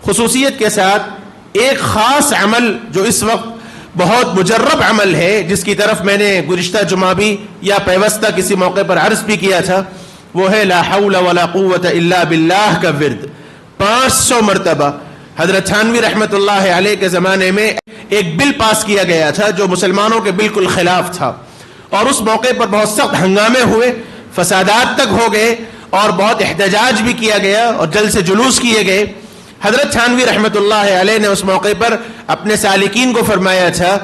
خصوصیت کے ساتھ ایک خاص عمل جو اس وقت بہت مجرب عمل ہے، جس کی طرف میں نے گزشتہ جمعہ بھی یا پیوستہ کسی موقع پر عرض بھی کیا تھا، وہ ہے لا حول ولا قوت الا باللہ کا ورد 500 مرتبہ۔ حضرت تھانوی رحمت اللہ علیہ کے زمانے میں ایک بل پاس کیا گیا تھا جو مسلمانوں کے بالکل خلاف تھا، اور اس موقع پر بہت سخت ہنگامے ہوئے، فسادات تک ہو گئے اور بہت احتجاج بھی کیا گیا اور جلد سے جلوس کیے گئے۔ حضرت تھانوی رحمت اللہ علیہ نے اس موقع پر اپنے سالکین کو فرمایا تھا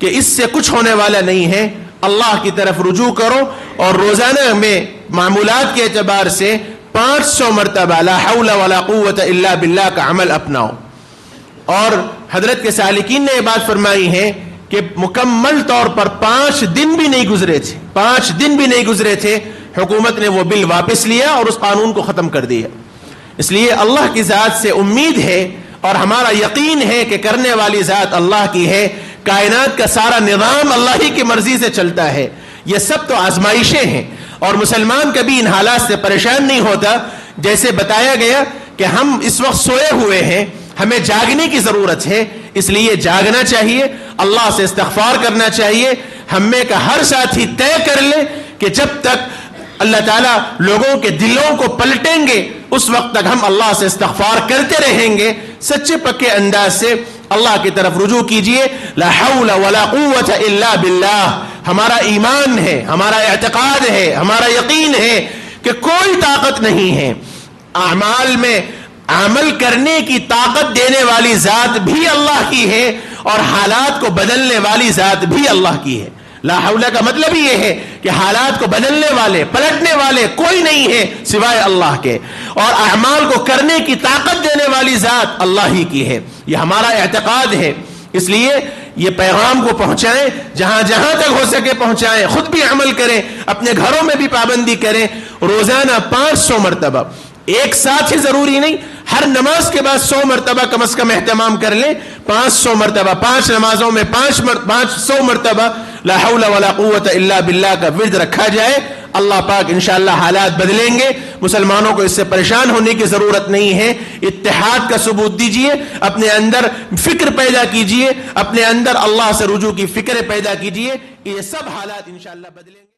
کہ اس سے کچھ ہونے والا نہیں ہے، اللہ کی طرف رجوع کرو اور روزانہ میں معمولات کے اعتبار سے 500 مرتبہ لا حول ولا قوت الا باللہ کا عمل اپناؤ۔ اور حضرت کے سالکین نے یہ بات فرمائی ہے کہ مکمل طور پر 5 دن بھی نہیں گزرے تھے، 5 دن بھی نہیں گزرے تھے، حکومت نے وہ بل واپس لیا اور اس قانون کو ختم کر دیا۔ اس لیے اللہ کی ذات سے امید ہے اور ہمارا یقین ہے کہ کرنے والی ذات اللہ کی ہے، کائنات کا سارا نظام اللہ ہی کی مرضی سے چلتا ہے۔ یہ سب تو آزمائشیں ہیں اور مسلمان کبھی ان حالات سے پریشان نہیں ہوتا۔ جیسے بتایا گیا کہ ہم اس وقت سوئے ہوئے ہیں، ہمیں جاگنے کی ضرورت ہے، اس لیے جاگنا چاہیے، اللہ سے استغفار کرنا چاہیے۔ ہم میں کا ہر ساتھی طے کر لے کہ جب تک اللہ تعالیٰ لوگوں کے دلوں کو پلٹیں گے اس وقت تک ہم اللہ سے استغفار کرتے رہیں گے۔ سچے پکے انداز سے اللہ کی طرف رجوع کیجئے۔ لا حول ولا قوت الا باللہ ہمارا ایمان ہے، ہمارا اعتقاد ہے، ہمارا یقین ہے کہ کوئی طاقت نہیں ہے۔ اعمال میں عمل کرنے کی طاقت دینے والی ذات بھی اللہ کی ہے اور حالات کو بدلنے والی ذات بھی اللہ کی ہے۔ لا حول کا مطلب یہ ہے کہ حالات کو بدلنے والے، پلٹنے والے کوئی نہیں ہے سوائے اللہ کے، اور اعمال کو کرنے کی طاقت دینے والی ذات اللہ ہی کی ہے۔ یہ ہمارا اعتقاد ہے، اس لیے یہ پیغام کو پہنچائیں، جہاں جہاں تک ہو سکے پہنچائیں، خود بھی عمل کریں، اپنے گھروں میں بھی پابندی کریں۔ روزانہ 500 مرتبہ، ایک ساتھ ہی ضروری نہیں، ہر نماز کے بعد 100 مرتبہ کم از کم اہتمام کر لیں۔ 500 مرتبہ 5 نمازوں میں 500 مرتبہ لا حول ولا قوت الا باللہ کا ورد رکھا جائے۔ اللہ پاک انشاءاللہ حالات بدلیں گے، مسلمانوں کو اس سے پریشان ہونے کی ضرورت نہیں ہے۔ اتحاد کا ثبوت دیجئے، اپنے اندر فکر پیدا کیجئے، اپنے اندر اللہ سے رجوع کی فکر پیدا کیجئے، یہ سب حالات انشاءاللہ بدلیں گے۔